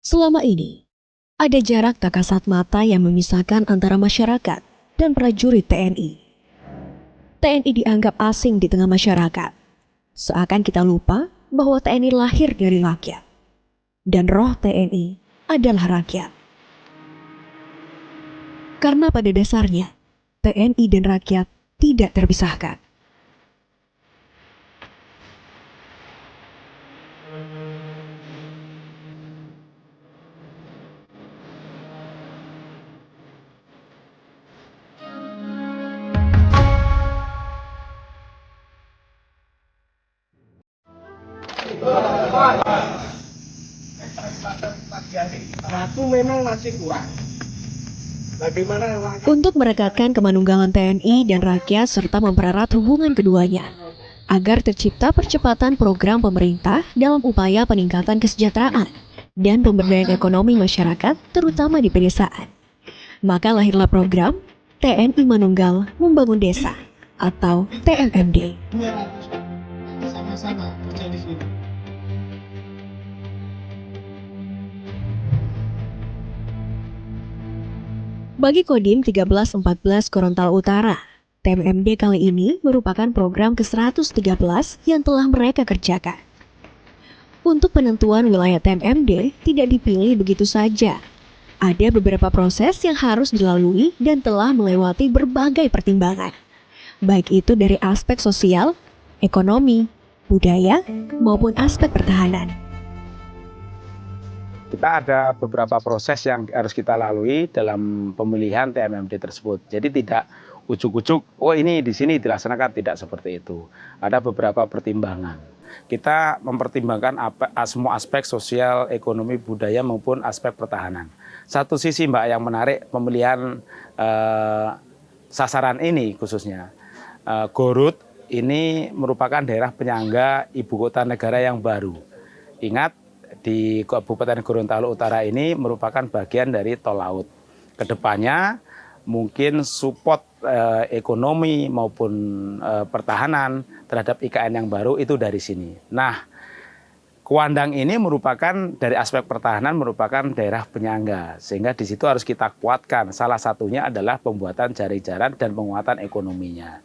Selama ini, ada jarak tak kasat mata yang memisahkan antara masyarakat dan prajurit TNI. TNI dianggap asing di tengah masyarakat. Seakan kita lupa bahwa TNI lahir dari rakyat. Dan roh TNI adalah rakyat. Karena pada dasarnya, TNI dan rakyat tidak terpisahkan. Aku memang masih kurang. Bagaimana? Untuk merekatkan kemanunggalan TNI dan rakyat serta mempererat hubungan keduanya, agar tercipta percepatan program pemerintah dalam upaya peningkatan kesejahteraan dan pemberdayaan ekonomi masyarakat, terutama di pedesaan. Maka lahirlah program TNI Manunggal Membangun Desa atau TMMD. Sama-sama kerja di sini. Bagi Kodim 1314 Gorontalo Utara, TMMD kali ini merupakan program ke-113 yang telah mereka kerjakan. Untuk penentuan wilayah TMMD tidak dipilih begitu saja. Ada beberapa proses yang harus dilalui dan telah melewati berbagai pertimbangan. Baik itu dari aspek sosial, ekonomi, budaya, maupun aspek pertahanan. Kita ada beberapa proses yang harus kita lalui dalam pemilihan TMMD tersebut. Jadi tidak ujuk-ujuk, oh ini di sini dilaksanakan, tidak seperti itu. Ada beberapa pertimbangan. Kita mempertimbangkan semua aspek sosial, ekonomi, budaya maupun aspek pertahanan. Satu sisi Mbak yang menarik pemilihan sasaran ini khususnya. Garut ini merupakan daerah penyangga ibu kota negara yang baru. Ingat, di Kabupaten Gorontalo Utara ini merupakan bagian dari tol laut. Kedepannya mungkin support ekonomi maupun pertahanan terhadap IKN yang baru itu dari sini. Nah, Kuandang ini merupakan dari aspek pertahanan merupakan daerah penyangga, sehingga di situ harus kita kuatkan. Salah satunya adalah pembuatan jaring-jaring dan penguatan ekonominya.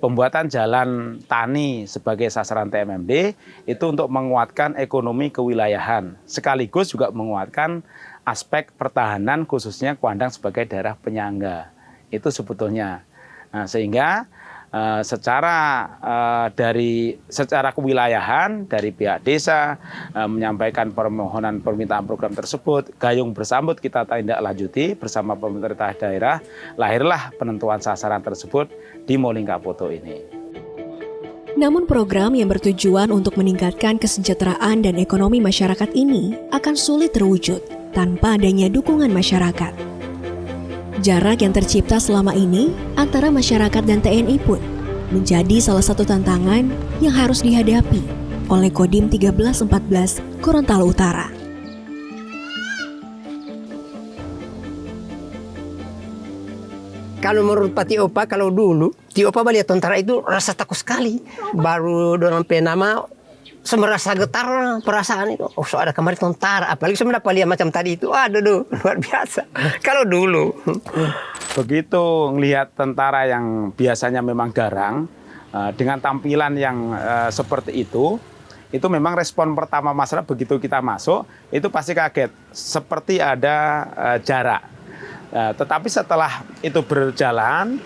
Pembuatan jalan tani sebagai sasaran TMMD itu untuk menguatkan ekonomi kewilayahan, sekaligus juga menguatkan aspek pertahanan khususnya Kuandang sebagai daerah penyangga. Itu sebetulnya. Nah, sehingga secara kewilayahan dari pihak desa menyampaikan permohonan permintaan program tersebut, gayung bersambut kita tindak lanjuti bersama pemerintah daerah, lahirlah penentuan sasaran tersebut di Molingkapoto ini. Namun program yang bertujuan untuk meningkatkan kesejahteraan dan ekonomi masyarakat ini akan sulit terwujud tanpa adanya dukungan masyarakat. Jarak yang tercipta selama ini antara masyarakat dan TNI pun menjadi salah satu tantangan yang harus dihadapi oleh Kodim 1314 Gorontalo Utara. Kalau menurut Pak Tiopa, kalau dulu Tiopa melihat tentara itu rasa takut sekali. Baru dengan penama saya merasa getar perasaan itu. Oh, so ada kemarin tentara. Apalagi saya mendapat lihat macam tadi itu. Aduh, luar biasa. Kalau dulu. Begitu melihat tentara yang biasanya memang garang, dengan tampilan yang seperti itu memang respon pertama masyarakat begitu kita masuk, itu pasti kaget. Seperti ada jarak. Tetapi setelah itu berjalan,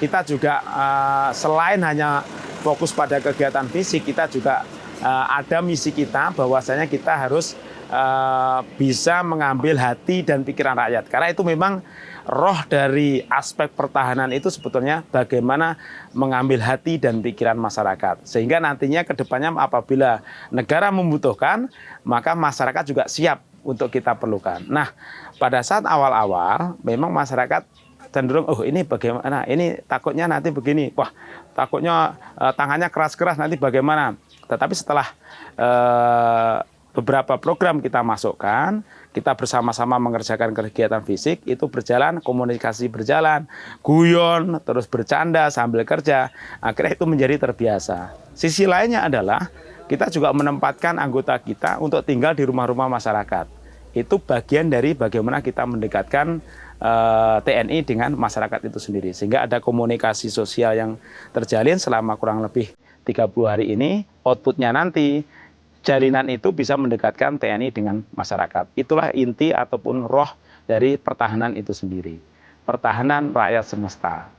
kita juga selain hanya fokus pada kegiatan fisik, kita juga ada misi kita bahwasanya kita harus bisa mengambil hati dan pikiran rakyat. Karena itu memang roh dari aspek pertahanan itu sebetulnya bagaimana mengambil hati dan pikiran masyarakat. Sehingga nantinya ke depannya apabila negara membutuhkan, maka masyarakat juga siap untuk kita perlukan. Nah, pada saat awal-awal memang masyarakat cenderung, oh ini bagaimana, ini takutnya nanti begini, wah takutnya tangannya keras-keras nanti bagaimana. Tetapi setelah beberapa program kita masukkan, kita bersama-sama mengerjakan kegiatan fisik, itu berjalan, komunikasi berjalan, guyon, terus bercanda sambil kerja, akhirnya itu menjadi terbiasa. Sisi lainnya adalah kita juga menempatkan anggota kita untuk tinggal di rumah-rumah masyarakat. itu bagian dari bagaimana kita mendekatkan TNI dengan masyarakat itu sendiri. Sehingga ada komunikasi sosial yang terjalin selama kurang lebih 30 hari ini, outputnya nanti jalinan itu bisa mendekatkan TNI dengan masyarakat. Itulah inti ataupun roh dari pertahanan itu sendiri. Pertahanan rakyat semesta.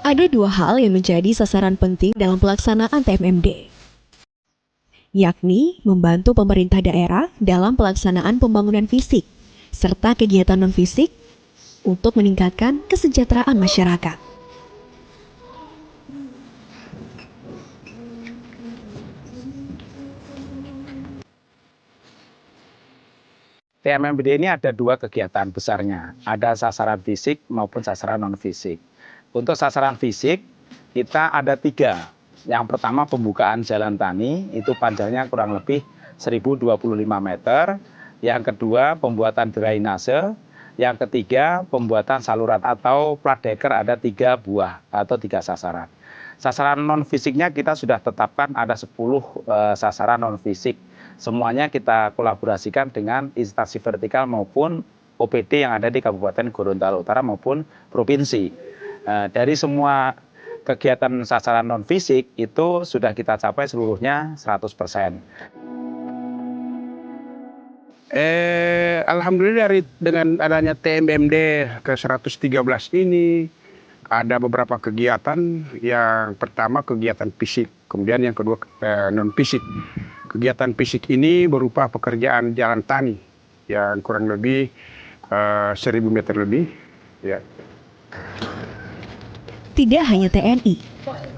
Ada dua hal yang menjadi sasaran penting dalam pelaksanaan TMMD, yakni membantu pemerintah daerah dalam pelaksanaan pembangunan fisik, serta kegiatan non-fisik untuk meningkatkan kesejahteraan masyarakat. TMMD ini ada dua kegiatan besarnya, ada sasaran fisik maupun sasaran non-fisik. Untuk sasaran fisik, kita ada 3. Yang pertama pembukaan jalan tani, itu panjangnya kurang lebih 1025 meter. Yang kedua pembuatan drainase. Yang ketiga pembuatan saluran atau plat deker ada 3 buah atau 3 sasaran. Sasaran non-fisiknya kita sudah tetapkan ada 10 sasaran non-fisik. Semuanya kita kolaborasikan dengan instansi vertikal maupun OPD yang ada di Kabupaten Gorontalo Utara maupun provinsi. Dari semua kegiatan sasaran non-fisik itu sudah kita capai seluruhnya 100%. Alhamdulillah dengan adanya TMMD ke-113 ini ada beberapa kegiatan. Yang pertama kegiatan fisik, kemudian yang kedua non-fisik. Kegiatan fisik ini berupa pekerjaan jalan tani yang kurang lebih 1000 meter lebih. Ya. Tidak hanya TNI,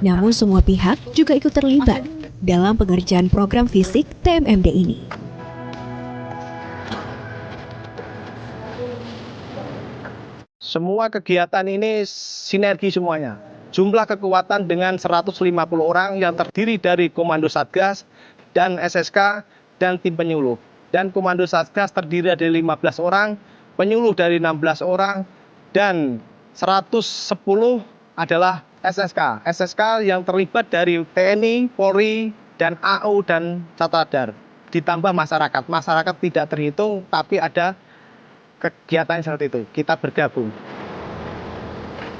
namun semua pihak juga ikut terlibat dalam pengerjaan program fisik TMMD ini. Semua kegiatan ini sinergi semuanya. Jumlah kekuatan dengan 150 orang yang terdiri dari Komando Satgas dan SSK dan tim penyuluh. Dan Komando Satgas terdiri dari 15 orang, penyuluh dari 16 orang, dan 110 adalah SSK. SSK yang terlibat dari TNI, Polri, dan AU dan Satradar. Ditambah masyarakat. Masyarakat tidak terhitung, tapi ada kegiatan seperti itu. Kita bergabung.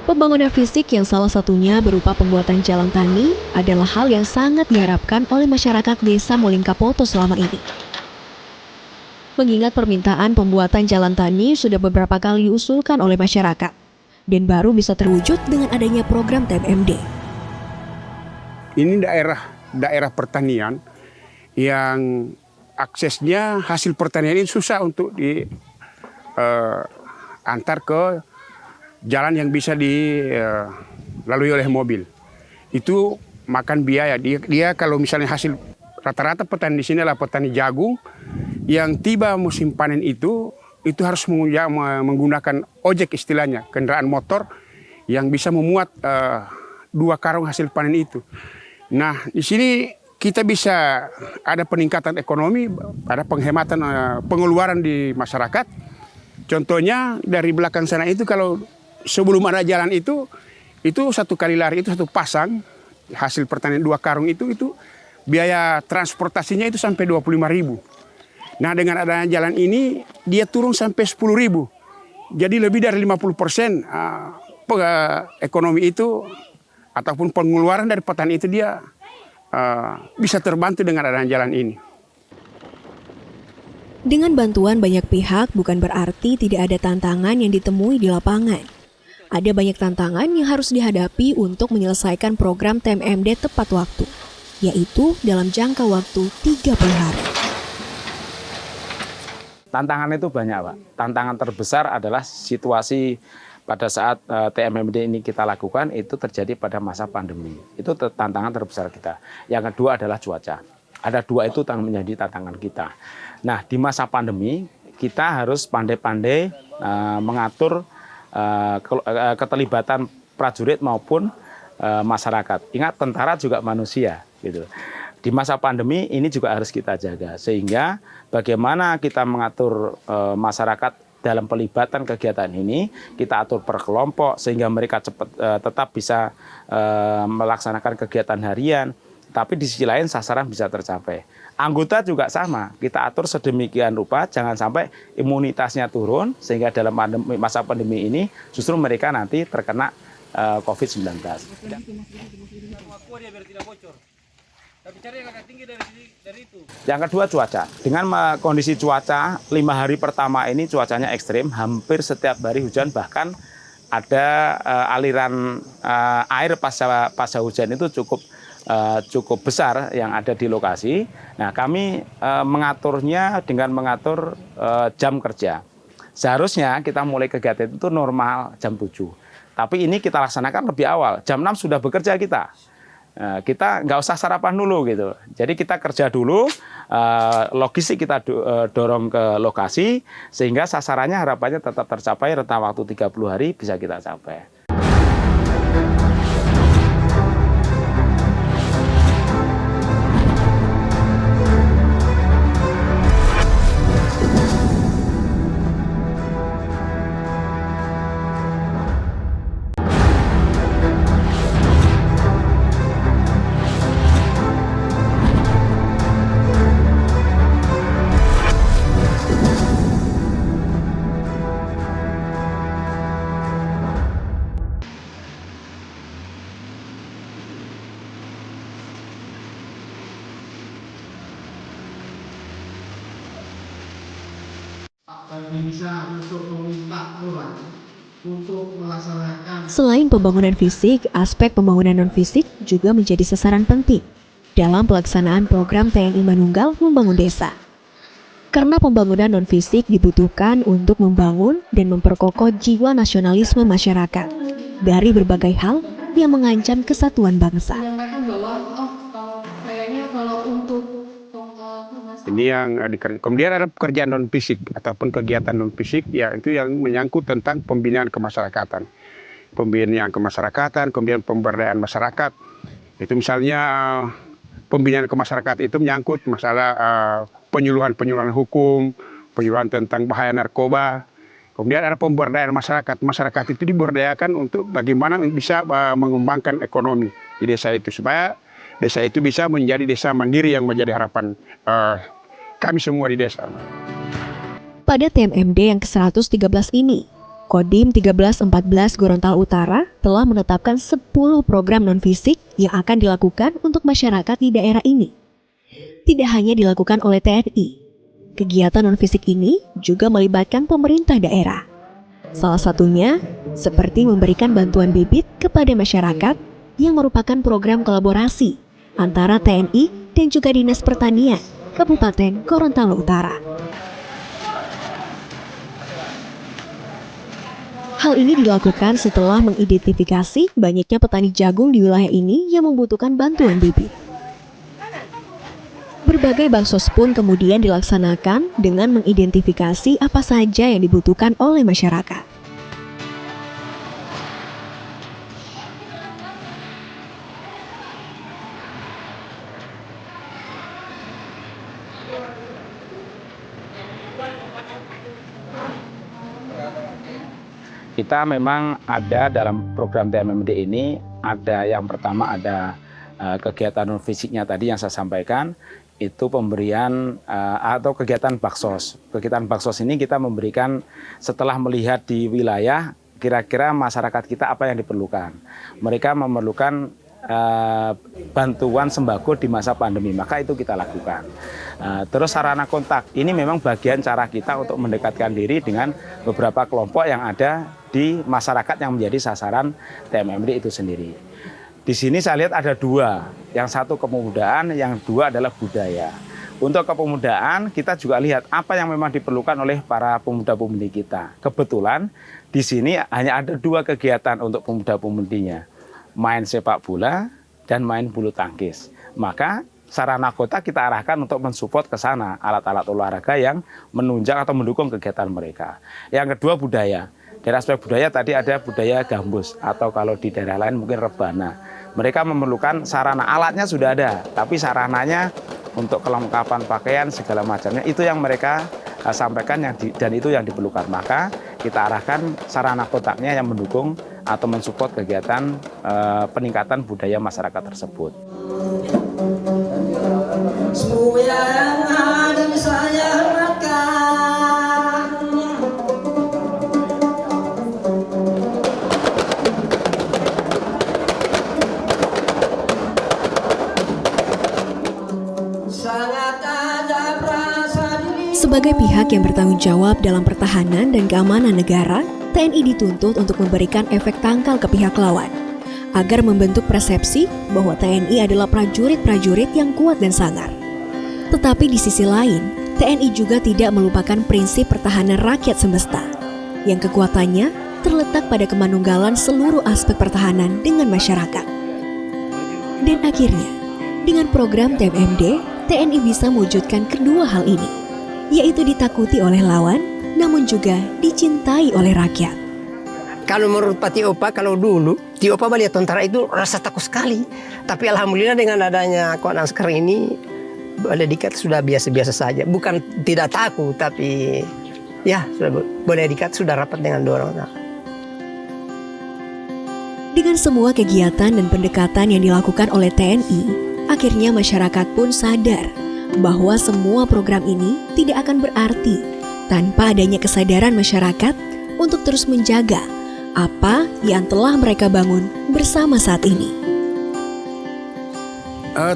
Pembangunan fisik yang salah satunya berupa pembuatan jalan tani adalah hal yang sangat diharapkan oleh masyarakat desa Molingkapoto selama ini. Mengingat permintaan pembuatan jalan tani sudah beberapa kali diusulkan oleh masyarakat, dan baru bisa terwujud dengan adanya program TMMD. Ini daerah pertanian yang aksesnya hasil pertanian ini susah untuk diantar ke jalan yang bisa dilalui oleh mobil. Itu makan biaya. Dia kalau misalnya hasil rata-rata petani di sini adalah petani jagung, yang tiba musim panen itu harus menggunakan ojek istilahnya, kendaraan motor yang bisa memuat 2 karung hasil panen itu. Nah, di sini kita bisa ada peningkatan ekonomi, ada penghematan pengeluaran di masyarakat. Contohnya dari belakang sana itu, kalau sebelum ada jalan itu 1 kali lari itu 1 pasang hasil pertanian 2 karung itu biaya transportasinya itu sampai 25.000. Nah, dengan adanya jalan ini dia turun sampai 10.000. Jadi lebih dari 50% ekonomi itu ataupun pengeluaran dari petani itu dia bisa terbantu dengan adanya jalan ini. Dengan bantuan banyak pihak bukan berarti tidak ada tantangan yang ditemui di lapangan. Ada banyak tantangan yang harus dihadapi untuk menyelesaikan program TMMD tepat waktu, yaitu dalam jangka waktu 30 hari. Tantangan itu banyak, Pak. Tantangan terbesar adalah situasi pada saat TMMD ini kita lakukan itu terjadi pada masa pandemi. Itu tantangan terbesar kita. Yang kedua adalah cuaca. Ada 2 itu yang menjadi tantangan kita. Nah, di masa pandemi kita harus pandai-pandai mengatur keterlibatan prajurit maupun masyarakat. Ingat, tentara juga manusia, gitu. Di masa pandemi ini juga harus kita jaga, sehingga bagaimana kita mengatur masyarakat dalam pelibatan kegiatan ini, kita atur per kelompok sehingga mereka tetap bisa melaksanakan kegiatan harian, tapi di sisi lain sasaran bisa tercapai. Anggota juga sama, kita atur sedemikian rupa jangan sampai imunitasnya turun sehingga dalam masa pandemi ini justru mereka nanti terkena COVID-19. Yang kedua, cuaca. Dengan kondisi cuaca 5 hari pertama ini cuacanya ekstrim, hampir setiap hari hujan, bahkan ada aliran air pasca hujan itu cukup besar yang ada di lokasi. Nah, kami mengaturnya dengan mengatur jam kerja. Seharusnya kita mulai kegiatan itu normal jam 7. Tapi ini kita laksanakan lebih awal, jam 6 sudah bekerja kita. Kita nggak usah sarapan dulu gitu. Jadi kita kerja dulu, logistik kita dorong ke lokasi, sehingga sasarannya harapannya tetap tercapai, rentang waktu 30 hari bisa kita capai. Selain pembangunan fisik, aspek pembangunan non-fisik juga menjadi sasaran penting dalam pelaksanaan program TNI Manunggal Membangun Desa. Karena pembangunan non-fisik dibutuhkan untuk membangun dan memperkokoh jiwa nasionalisme masyarakat dari berbagai hal yang mengancam kesatuan bangsa. Ini yang kemudian ada pekerjaan non fisik ataupun kegiatan non fisik, ya itu yang menyangkut tentang pembinaan kemasyarakatan. Pembinaan kemasyarakatan, kemudian pemberdayaan masyarakat. Itu misalnya pembinaan kemasyarakatan itu menyangkut masalah penyuluhan hukum, penyuluhan tentang bahaya narkoba. Kemudian ada pemberdayaan masyarakat. Masyarakat itu diberdayakan untuk bagaimana bisa mengembangkan ekonomi di desa itu, supaya desa itu bisa menjadi desa mandiri yang menjadi harapan kami semua di desa. Pada TMMD yang ke-113 ini, Kodim 1314 Gorontalo Utara telah menetapkan 10 program non-fisik yang akan dilakukan untuk masyarakat di daerah ini. Tidak hanya dilakukan oleh TNI, kegiatan non-fisik ini juga melibatkan pemerintah daerah. Salah satunya seperti memberikan bantuan bibit kepada masyarakat yang merupakan program kolaborasi antara TNI dan juga Dinas Pertanian Kabupaten Gorontalo Utara. Hal ini dilakukan setelah mengidentifikasi banyaknya petani jagung di wilayah ini yang membutuhkan bantuan bibit. Berbagai bansos pun kemudian dilaksanakan dengan mengidentifikasi apa saja yang dibutuhkan oleh masyarakat. Kita memang ada dalam program TMMD ini, ada yang pertama ada kegiatan non fisiknya tadi yang saya sampaikan, itu pemberian atau kegiatan baksos. Kegiatan baksos ini kita memberikan setelah melihat di wilayah kira-kira masyarakat kita apa yang diperlukan. Mereka memerlukan bantuan sembako di masa pandemi, maka itu kita lakukan. Terus sarana kontak, ini memang bagian cara kita untuk mendekatkan diri dengan beberapa kelompok yang ada di masyarakat yang menjadi sasaran TMMD itu sendiri. Di sini saya lihat ada dua, yang satu kepemudaan, yang dua adalah budaya. Untuk kepemudaan kita juga lihat apa yang memang diperlukan oleh para pemuda-pemudi kita. Kebetulan di sini hanya ada dua kegiatan untuk pemuda-pemudinya, main sepak bola dan main bulu tangkis. Maka sarana kota kita arahkan untuk mensupport ke sana alat-alat olahraga yang menunjang atau mendukung kegiatan mereka. Yang kedua budaya. Dari aspek budaya tadi ada budaya gambus atau kalau di daerah lain mungkin rebana. Mereka memerlukan sarana, alatnya sudah ada, tapi sarananya untuk kelengkapan pakaian segala macamnya itu yang mereka sampaikan dan itu yang diperlukan. Maka kita arahkan sarana kontaknya yang mendukung atau mensupport kegiatan peningkatan budaya masyarakat tersebut. Semua yang ada saya hormatkan. Sebagai pihak yang bertanggung jawab dalam pertahanan dan keamanan negara, TNI dituntut untuk memberikan efek tangkal ke pihak lawan, agar membentuk persepsi bahwa TNI adalah prajurit-prajurit yang kuat dan sangar. Tetapi di sisi lain, TNI juga tidak melupakan prinsip pertahanan rakyat semesta, yang kekuatannya terletak pada kemanunggalan seluruh aspek pertahanan dengan masyarakat. Dan akhirnya, dengan program TMMD, TNI bisa mewujudkan kedua hal ini, yaitu ditakuti oleh lawan, namun juga dicintai oleh rakyat. Kalau menurut Pak Tiopa, kalau dulu Tiopa melihat tentara itu rasa takut sekali. Tapi alhamdulillah dengan adanya Koan Askar ini, Balai Diklat sudah biasa-biasa saja. Bukan tidak takut, tapi ya sudah Balai Diklat sudah rapat dengan dorong. Dengan semua kegiatan dan pendekatan yang dilakukan oleh TNI, akhirnya masyarakat pun sadar bahwa semua program ini tidak akan berarti tanpa adanya kesadaran masyarakat untuk terus menjaga apa yang telah mereka bangun bersama saat ini.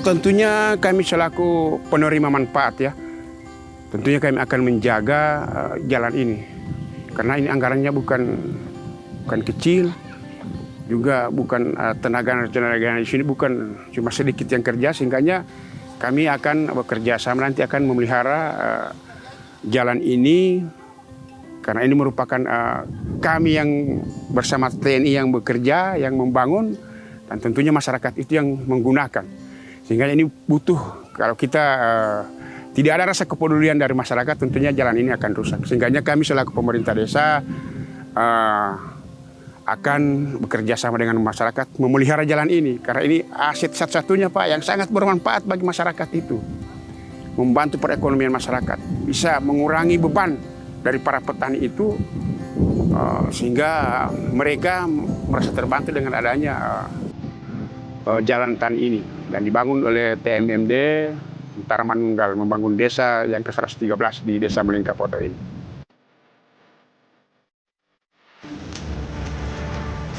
Tentunya kami selaku penerima manfaat ya, tentunya kami akan menjaga jalan ini. Karena ini anggarannya bukan kecil, juga bukan tenaga di sini bukan cuma sedikit yang kerja, sehingga kami akan bekerja sama, nanti akan memelihara jalan ini, karena ini merupakan kami yang bersama TNI yang bekerja, yang membangun, dan tentunya masyarakat itu yang menggunakan. Sehingga ini butuh, kalau kita tidak ada rasa kepedulian dari masyarakat, tentunya jalan ini akan rusak. Sehingga kami selaku pemerintah desa akan bekerja sama dengan masyarakat memelihara jalan ini, karena ini aset satu-satunya Pak yang sangat bermanfaat bagi masyarakat itu, membantu perekonomian masyarakat, bisa mengurangi beban dari para petani itu, sehingga mereka merasa terbantu dengan adanya jalan tan ini, dan dibangun oleh TMMD Tentara Manunggal, membangun desa yang ke-113 di Desa Melingkapoto ini.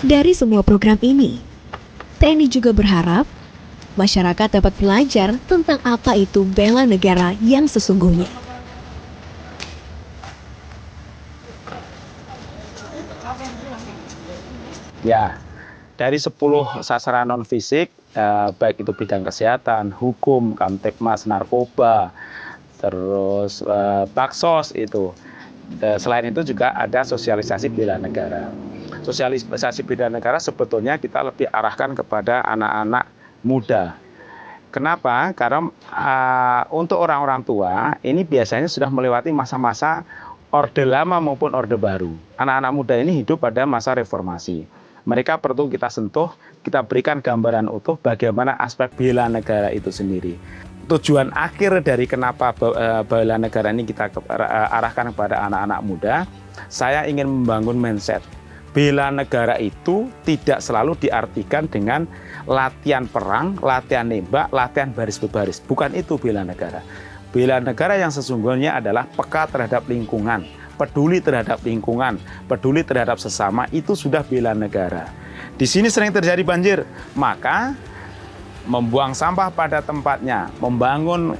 Dari semua program ini, TNI juga berharap masyarakat dapat belajar tentang apa itu bela negara yang sesungguhnya. Ya, dari 10 sasaran non-fisik, baik itu bidang kesehatan, hukum, kamtipmas, narkoba, terus baksos itu. Selain itu juga ada sosialisasi bela negara. Sosialisasi bela negara sebetulnya kita lebih arahkan kepada anak-anak muda. Kenapa? Karena untuk orang-orang tua ini biasanya sudah melewati masa-masa Orde Lama maupun Orde Baru. Anak-anak muda ini hidup pada masa reformasi. Mereka perlu kita sentuh, kita berikan gambaran utuh bagaimana aspek bela negara itu sendiri. Tujuan akhir dari kenapa bela negara ini kita arahkan kepada anak-anak muda, saya ingin membangun mindset. Bela negara itu tidak selalu diartikan dengan latihan perang, latihan nembak, latihan baris berbaris. Bukan itu bela negara. Bela negara yang sesungguhnya adalah peka terhadap lingkungan, peduli terhadap lingkungan, peduli terhadap sesama, itu sudah bela negara. Di sini sering terjadi banjir, maka membuang sampah pada tempatnya, membangun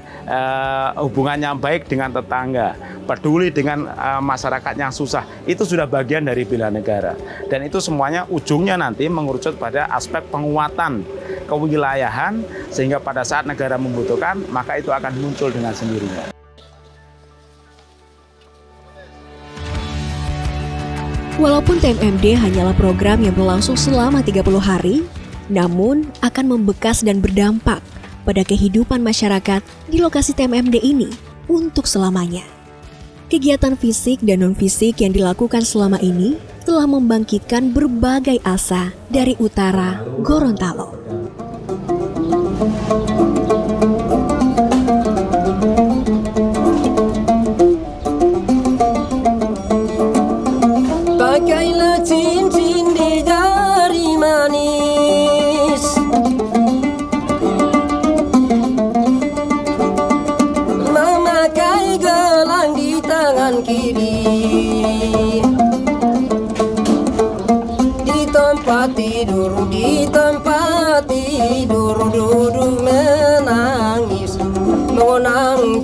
hubungan yang baik dengan tetangga, peduli dengan masyarakat yang susah, itu sudah bagian dari bela negara. Dan itu semuanya ujungnya nanti mengerucut pada aspek penguatan kewilayahan, sehingga pada saat negara membutuhkan, maka itu akan muncul dengan sendirinya. Walaupun TMMD hanyalah program yang berlangsung selama 30 hari, namun akan membekas dan berdampak pada kehidupan masyarakat di lokasi TMMD ini untuk selamanya. Kegiatan fisik dan non-fisik yang dilakukan selama ini telah membangkitkan berbagai asa dari utara Gorontalo. Pakailah cincin di jari manis, memakai gelang di tangan kiri, di tempat tidur duduk menangis mengenang